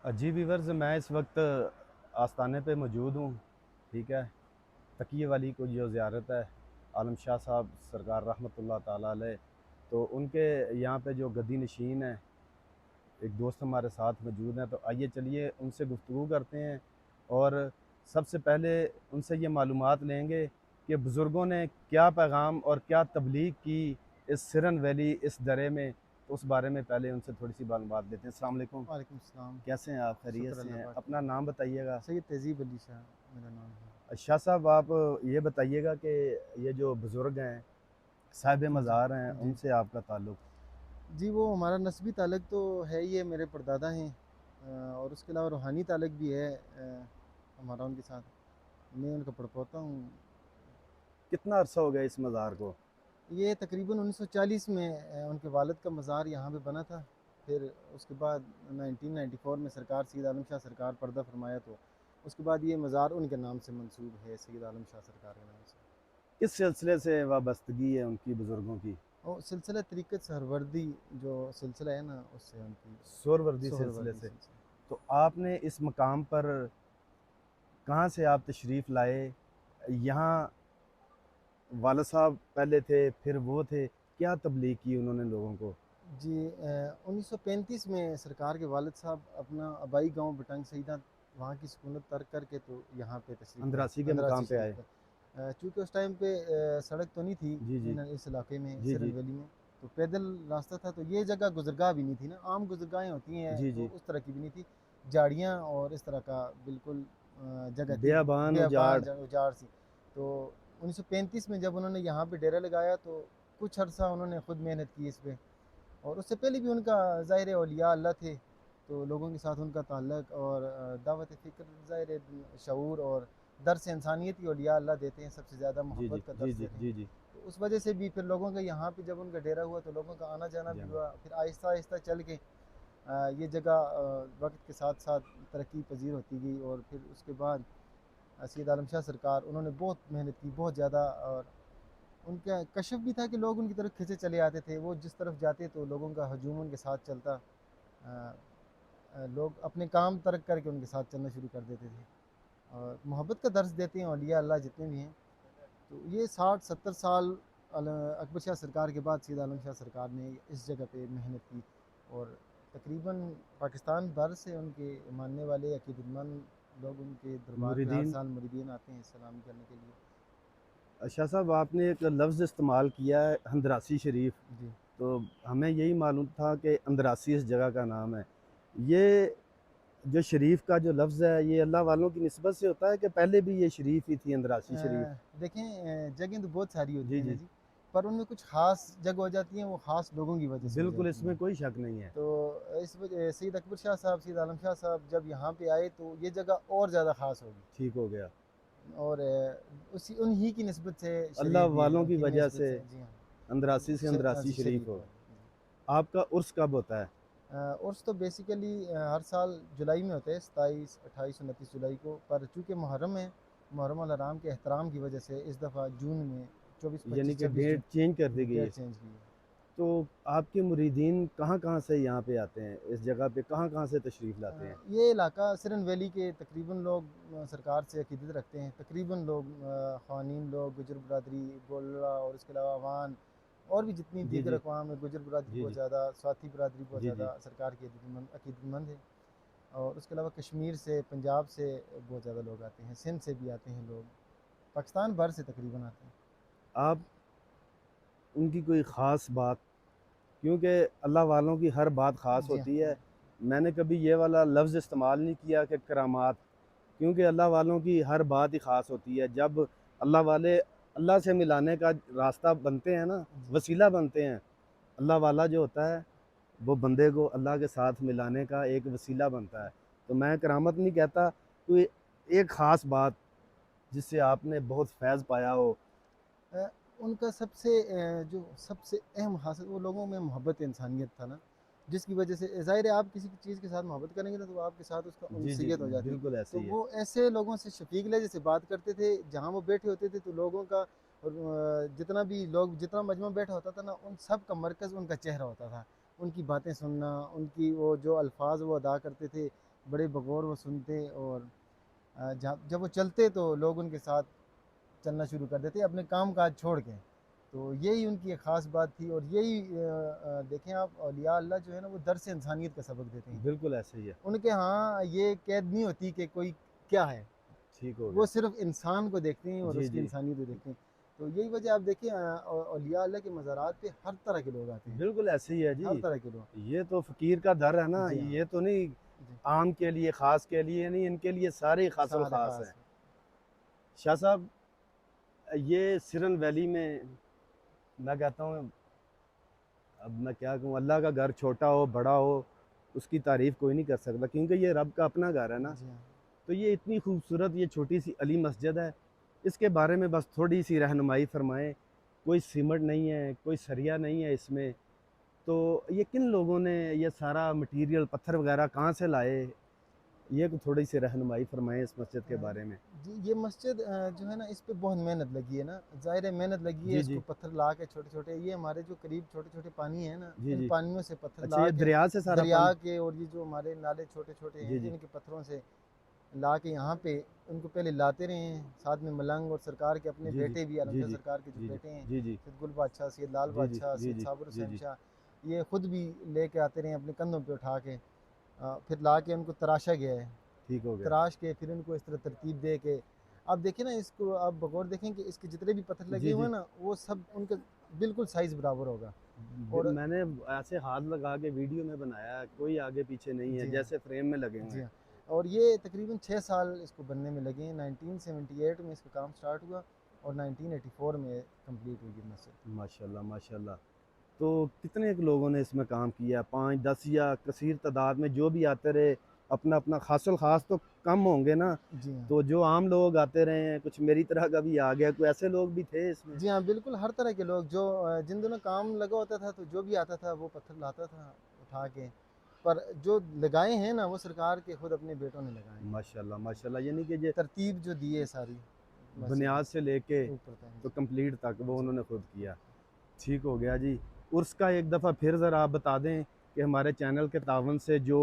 जी viewers, मैं इस वक्त आस्थाने पे मौजूद हूँ। ठीक है। तकिए वाली को जो ज़ियारत है आलम शाह साहब सरकार रहमतुल्लाह ताला अलैह, तो उनके यहाँ पे जो गद्दी नशीन है, एक दोस्त हमारे साथ मौजूद हैं, तो आइए चलिए उनसे गुफ्तगू करते हैं। और सबसे पहले उनसे ये मालूमात लेंगे कि बुज़ुर्गों ने क्या पैगाम और क्या तबलीग की इस सिरन वैली, इस दरे में। तो उस बारे में पहले उनसे थोड़ी सी मालूमात लेते हैं। अस्सलाम वालेकुम। वालेकुम सलाम। कैसे हैं आप? खैरियत शुक्र से अल्लाह हैं? पाक का। अपना नाम बताइएगा। सैयद तहज़ीब अली शाह मेरा नाम है। शाह साहब, आप ये बताइएगा कि ये जो बुज़ुर्ग हैं, साहिब जी, मज़ार हैं, जी। उनसे आपका ताल्लुक़? जी, वो हमारा नस्बी ताल्लुक तो है ही है, मेरे परदादा हैं। और उसके अलावा रूहानी ताल्लुक भी है हमारा उनके साथ। मैं उनका पड़पोता हूँ। कितना अरसा हो गया इस मज़ार को? ये तकरीबन 1940 में उनके वालिद का मज़ार यहाँ पे बना था। फिर उसके बाद 1994 में सरकार सैयद आलम शाह सरकार पर्दा फरमाया, तो उसके बाद ये मज़ार उनके नाम से मंसूब है, सैयद आलम शाह सरकार के नाम से। किस सिलसिले से वाबस्तगी है उनकी बुज़ुर्गों की? और सिलसिला तरीक़त सहरवर्दी जो सिलसिला है ना, उससे उनकी सोहरवर्दी सिलसिले सोहरवर्दी से। सिलसिला। तो आपने इस मकाम पर कहाँ से आप तशरीफ़ लाए? यहाँ वालिद साहब पहले थे, फिर वो थे, क्या तबलीग की उन्होंने लोगों को? जी, 1935 में सरकार के वालिद साहब अपना आबाई गांव बटंग सईदा वहाँ की सुकूनत तर्क करके तो यहाँ पे तशरीफ़ लाए, अंद्रासी के अंद्रासी मकाम पे शरीफ आए। पर। चूँकि उस टाइम पे सड़क तो नहीं थी जी, जी। इन इस इलाके में, जी, सिरन जी। वैली में। तो पैदल रास्ता था, तो ये जगह गुज़रगाह भी नहीं थी ना, आम गुज़रगाहें होती हैं, जी, तो जी। उस तरह की भी नहीं थी। झाड़ियाँ और इस तरह का बिल्कुल जगह थी, बियाबान बेअबान उजाड़। उजाड़ सी। तो 1935 में जब उन्होंने यहाँ पे डेरा लगाया, तो कुछ अर्सा उन्होंने खुद मेहनत की इस पे। और उससे पहले भी उनका ज़ाहिर औलिया अल्लाह थे, तो लोगों के साथ उनका ताल्लुक़ और दावत फ़िक्र ज़ाहिर शऊर और दर्स इंसानियत ही औलिया अल्लाह देते हैं, सबसे ज़्यादा जी, जी। मोहब्बत का जी, दर्स जी। देते हैं। जी, जी। तो उस वजह से भी फिर लोगों का यहाँ पे जब उनका डेरा हुआ, तो लोगों का आना जाना भी जम हुआ। फिर आहिस्ता आहिस्ता चल के ये जगह वक्त के साथ साथ तरक्की पजीर होती गई। और फिर उसके बाद सैयद आलम शाह सरकार उन्होंने बहुत मेहनत की, बहुत ज़्यादा। और उनका कशफ भी था कि लोग उनकी तरफ खिंचे चले आते थे, वो जिस तरफ जाते तो लोगों का हजूम उनके साथ चलता। लोग अपने काम तर्क करके उनके साथ चलना शुरू कर देते थे। और मोहब्बत का दर्स देते हैं औलिया अल्लाह जितने भी हैं। तो ये 60-70 साल अकबर शाह सरकार के बाद सैयद आलम शाह सरकार ने इस जगह पे मेहनत की। और तकरीबन पाकिस्तान भर से उनके मानने वाले अकीदतमंद लोग उनके दरबार पे हर मुरीदीन। साल मुरीदीन आते हैं सलामी करने के लिए। शाह साहब, आपने एक लफ्ज़ इस्तेमाल किया है, अंद्रासी शरीफ। जी। तो हमें यही मालूम था कि अंद्रासी इस जगह का नाम है। ये जो शरीफ का जो लफ्ज़ है, ये अल्लाह वालों की निस्बत से होता है कि पहले भी ये शरीफ ही थी, अंद्रासी शरीफ? देखें, जगह तो बहुत सारी होती जी, हैं ना जी। जी, पर उनमें कुछ ख़ास जगह हो जाती हैं, वो ख़ास लोगों की वजह से हो बिल्कुल, जाती इसमें हैं। कोई शक नहीं है। तो इस वजह सैयद अकबर शाह साहब, सैयद आलम शाह साहब जब यहाँ पे आए, तो ये जगह और ज़्यादा ख़ास होगी। ठीक हो गया। और उसी उन्हीं की निस्बत से अल्लाह शरीफ भी है, वालों की उनकी वजह निस्बत से से। जी हाँ। अंद्रासी से अंद्रासी जी, शरीफ शरीफ हो। है जी। आपका उर्स कब होता है? उर्स तो बेसिकली हर साल जुलाई में होते हैं, 27, 28, 29 जुलाई को। पर चूँकि मुहर्रम है, मुहर्रम अल हराम के एहतराम की वजह से इस दफ़ा जून में 24, यानी 25, कि 26 डेट चेंज कर दी जून गई है। डेट चेंज की है। तो आपके मुरीदीन कहाँ-कहाँ से यहाँ पे आते हैं? इस जगह पे कहाँ-कहाँ से तशरीफ़ लाते हैं? ये इलाका सिरन वैली के तकरीबन लोग सरकार से अकीदत रखते हैं। तकरीबन लोग ख़वानीन लोग, गुजर बरादरी, बोलरा और इसके अलावा अवान और भी जितनी जी, दीगर जी। अक़वाम है, गुजर बरादरी जी, बहुत जी। ज़्यादा, स्वाति बरादरी बहुत जी, जी। ज़्यादा सरकार की अकीदतमंद है। और उसके अलावा कश्मीर से, पंजाब से बहुत ज़्यादा लोग आते हैं, सिंध से भी आते हैं लोग, पाकिस्तान भर से तकरीबन आते हैं। आप उनकी कोई ख़ास बात, क्योंकि अल्लाह वालों की हर बात ख़ास जी हाँ, होती है। जी। मैंने कभी ये वाला लफ्ज़ इस्तेमाल नहीं किया कि करामात, क्योंकि अल्लाह वालों की हर बात ही ख़ास होती है। जब अल्लाह वाले अल्लाह से मिलाने का रास्ता बनते हैं ना, जी। वसीला बनते हैं, अल्लाह वाला जो होता है, वो बंदे को अल्लाह के साथ मिलाने का एक वसीला बनता है। तो मैं करामत नहीं कहता, कोई एक ख़ास बात जिससे आपने बहुत फैज़ पाया हो। अ, उनका सबसे जो सबसे अहम हासिल वो लोगों में मोहब्बत इंसानियत था ना, जिसकी वजह से ज़ाहिर है आप किसी चीज़ के साथ मोहब्बत करेंगे ना, तो आपके साथ उसका जी, जी, उनसियत हो जाती है। बिल्कुल ऐसे तो ही है। वो ऐसे लोगों से शफ़ीक लहज़े से बात करते थे, जहाँ वो बैठे होते थे तो लोगों का और जितना भी लोग जितना मजमा बैठा होता था ना, उन सब का मरकज़ उनका चेहरा होता था। उनकी बातें सुनना, उनकी वो जो अल्फ़ाज़ वो अदा करते थे, बड़े बगौर वो सुनते, और जब वो चलते तो लोग उनके साथ चलना शुरू कर देते अपने काम काज छोड़ के। तो यही उनकी एक ख़ास बात थी, और यही देखें आप, औलिया अल्लाह जो है ना वो दर्स इंसानियत का सबक देते हैं। बिल्कुल ऐसे ही है। उनके यहाँ ये कैद नहीं होती कि कोई क्या है, ठीक हो वो गया। सिर्फ इंसान को देखते हैं और जी उसकी जी। इंसानियत को देखते हैं। तो यही वजह आप देखिए, औलिया अल्लाह के मज़ारात पे हर तरह के लोग आते हैं, बिल्कुल ऐसे ही है जी। हर तरह के लोग। ये तो फ़कीर का दर है ना, जी हाँ। ये तो नहीं जी। आम के लिए, ख़ास के लिए नहीं, इनके लिए सारे ही ख़ासुल सारे ख़ास हैं। ख़ास। शाह साहब, ये सिरन वैली में मैं कहता हूँ, अब मैं क्या कहूँ, अल्लाह का घर छोटा हो बड़ा हो उसकी तारीफ़ कोई नहीं कर सकता, क्योंकि ये रब का अपना घर है ना। जी हाँ। तो ये इतनी खूबसूरत ये छोटी सी अली मस्जिद है, इसके बारे में बस थोड़ी सी रहनुमाई फरमाएं। कोई सीमेंट नहीं है, कोई सरिया नहीं है इसमें, तो ये किन लोगों ने ये सारा मटेरियल पत्थर वगैरह कहाँ से लाए, ये थोड़ी सी रहनुमाई फरमाएं इस मस्जिद अ, के बारे में। जी, ये मस्जिद जो है ना, इस पे बहुत मेहनत लगी है ना, ज़ाहिर है मेहनत लगी है, जी इसको जी। पत्थर ला के छोटे-छोटे, ये हमारे जो करीब छोटे-छोटे पानी है ना, जी इन जी। पानियों से पत्थर अच्छा, ला ये के, दरिया से सारा दरिया पानी। के, और ये जो हमारे नाले छोटे-छोटे जी हैं, जी। इनके पत्थरों से ला के यहाँ पे उनको पहले लाते रहे हैं, साथ में मलंग और सरकार के अपने जी जी। बेटे भी, जी आलमगीर जी। सरकार के जो जी जी। बेटे हैं, जी जी। सैयद गुल बादशाह, सैयद लाल जी जी। बादशाह, जी सैयद जी। साबर जी हुसैन जी। शाह, ये खुद भी लेके आते रहे अपने कंधों पे उठा के। फिर ला के उनको तराशा गया है, ठीक हो गया। तराश के फिर इनको इस तरह तरतीब दे के, आप देखिए ना, इसको आप बगौर देखें कि इसके जितने भी पत्थर लगे जी हुए जी। हैं ना, वो सब उनके बिल्कुल साइज़ बराबर होगा। और मैंने ऐसे हाथ लगा के वीडियो में बनाया है, कोई आगे पीछे नहीं है, जी हाँ। जैसे फ्रेम में लगे हुए जी हैं। हाँ। और ये तकरीबन 6 साल इसको बनने में लगे हैं, 1978 में इसका काम स्टार्ट हुआ और 1984 में कंप्लीट हुई ये मस्जिद। माशाल्लाह माशाल्लाह। तो कितने के लोगों ने इसमें काम किया, 5 10 या कसीर तादाद में जो भी आते रहे, अपना अपना खासुल ख़ास तो कम होंगे ना, जी हाँ। तो जो आम लोग आते रहे हैं, कुछ मेरी तरह का भी आ गया, कोई ऐसे लोग भी थे इसमें। जी हाँ, बिल्कुल हर तरह के लोग जो जिन दिनों काम लगा होता था, तो जो भी आता था वो पत्थर लाता था उठा के। पर जो लगाए हैं ना, वो सरकार के खुद अपने बेटों ने लगाए हैं। माशाल्लाह माशाल्लाह, यानी कि ये तरतीब जो दी है सारी मस्जिद बुनियाद से लेके ऊपर तक। तो कंप्लीट तक वो जी। उन्होंने खुद किया। ठीक हो गया जी। उर्स का एक दफ़ा फिर ज़रा आप बता दें कि हमारे चैनल के तावन से जो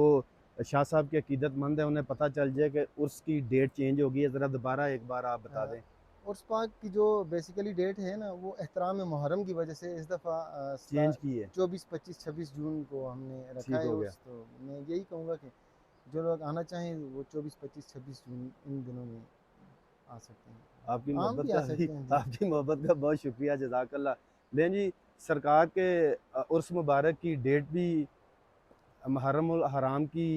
शाह साहब के अकीदतमंद हैं उन्हें पता चल जाए कि उर्स की डेट चेंज हो गई है, ज़रा दोबारा एक बार आप बता दें। उर्स पाक की जो बेसिकली डेट है ना, वो एहतराम मुहर्रम की वजह से इस दफ़ा चेंज की है। 24 25 26 जून को हमने रखा ठीक है हो गया। उर्स। तो मैं यही कहूँगा कि जो लोग आना चाहें वो 24 25 26 जून इन दिनों में आ सकते हैं, आपकी आम मोहब्बत भी आ का भी, सकते हैं। जी। आपकी मोहब्बत का बहुत शुक्रिया, जज़ाकल्लाह। लें जी, सरकार के उर्स मुबारक की डेट भी मुहर्रम उल हराम की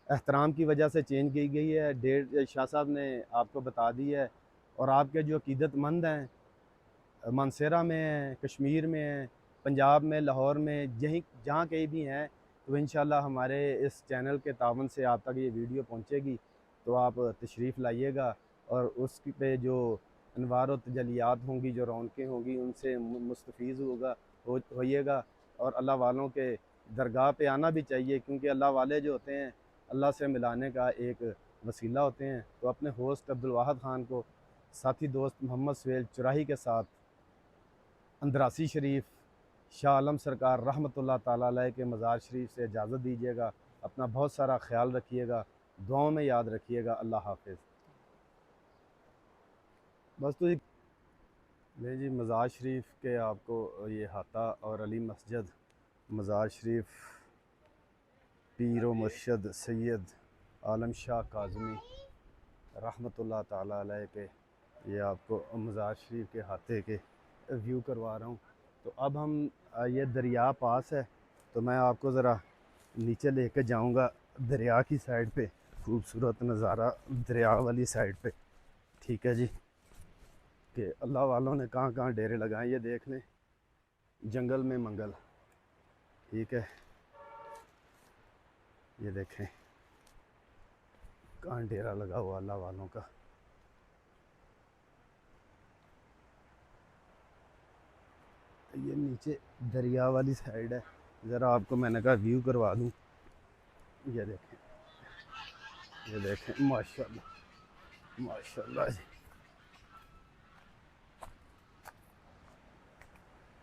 एहतराम की वजह से चेंज की गई है। डेट शाह साहब ने आपको बता दी है। और आपके जो अकीदतमंद हैं मानसेरा में हैं, कश्मीर में हैं, पंजाब में, लाहौर में, यहीं जहाँ कहीं भी हैं, तो इंशाल्लाह हमारे इस चैनल के तावन से आप तक ये वीडियो पहुँचेगी, तो आप तशरीफ़ लाइएगा और उस पे जो अनवार व तजलियात होंगी, जो रौनकें होंगी, उनसे मुस्तफ़ीज़ होइएगा। और अल्लाह वालों के दरगाह पे आना भी चाहिए, क्योंकि अल्लाह वाले जो होते हैं अल्लाह से मिलाने का एक वसीला होते हैं। तो अपने होस्ट अब्दुल वाहद ख़ान को साथी दोस्त मोहम्मद सुहेल चुराही के साथ अंदरासी शरीफ शाह आलम सरकार रहमतुल्लाह ताला अलैह के मज़ार शरीफ से इजाज़त दीजिएगा। अपना बहुत सारा ख्याल रखिएगा, दुआओं में याद रखिएगा। अल्लाह हाफ़िज़। बस तो ले जी, मज़ार शरीफ के आपको ये हाता और अली मस्जिद, मज़ार शरीफ पीर व मुर्शद सैयद आलम शाह काज़मी रहमतुल्लाह ताला अलैह के, ये आपको मज़ार शरीफ के हाथे के व्यू करवा रहा हूँ। तो अब हम ये दरिया पास है, तो मैं आपको ज़रा नीचे लेके जाऊँगा दरिया की साइड पे, खूबसूरत नज़ारा दरिया वाली साइड पे। ठीक है जी, कि अल्लाह वालों ने कहाँ कहाँ डेरे लगाए, ये देख लें, जंगल में मंगल। ठीक है, ये देखें कहाँ डेरा लगा हुआ अल्लाह वालों का। ये नीचे दरिया वाली साइड है, ज़रा आपको मैंने कहा व्यू करवा दूँ। ये देखें, ये देखें, माशाल्लाह माशाल्लाह जी,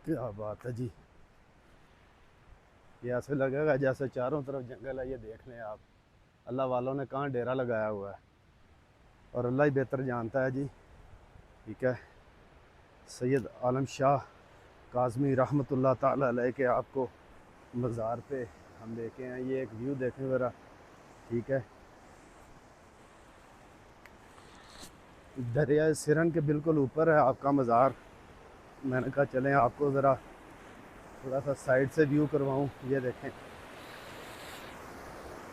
क्या बात है जी। ये ऐसे लगेगा जैसे चारों तरफ जंगल है, ये देख लें आप। अल्लाह वालों ने कहाँ डेरा लगाया हुआ है, और अल्लाह ही बेहतर जानता है जी। ठीक है, सैयद आलम शाह काज़मी रहमतुल्लाह ताला अलैह के आपको मज़ार पे हम लेके हैं। ये एक व्यू देखें ज़रा। ठीक है, दरिया सिरन के बिल्कुल ऊपर है आपका मज़ार। मैंने कहा चलें आपको ज़रा थोड़ा सा साइड से व्यू करवाऊँ। ये देखें,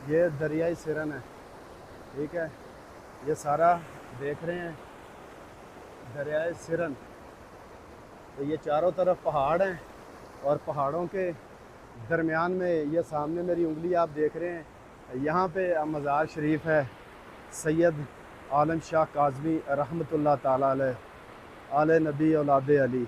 ये दरियाई सिरन है। ठीक है, ये सारा देख रहे हैं दरियाई सिरन। तो ये चारों तरफ पहाड़ हैं, और पहाड़ों के दरमियान में ये सामने मेरी उंगली आप देख रहे हैं, यहाँ पे मज़ार शरीफ है सैयद आलम शाह काज़मी रहमतुल्लाह ताला अलैह, आले नबी औलाद अली।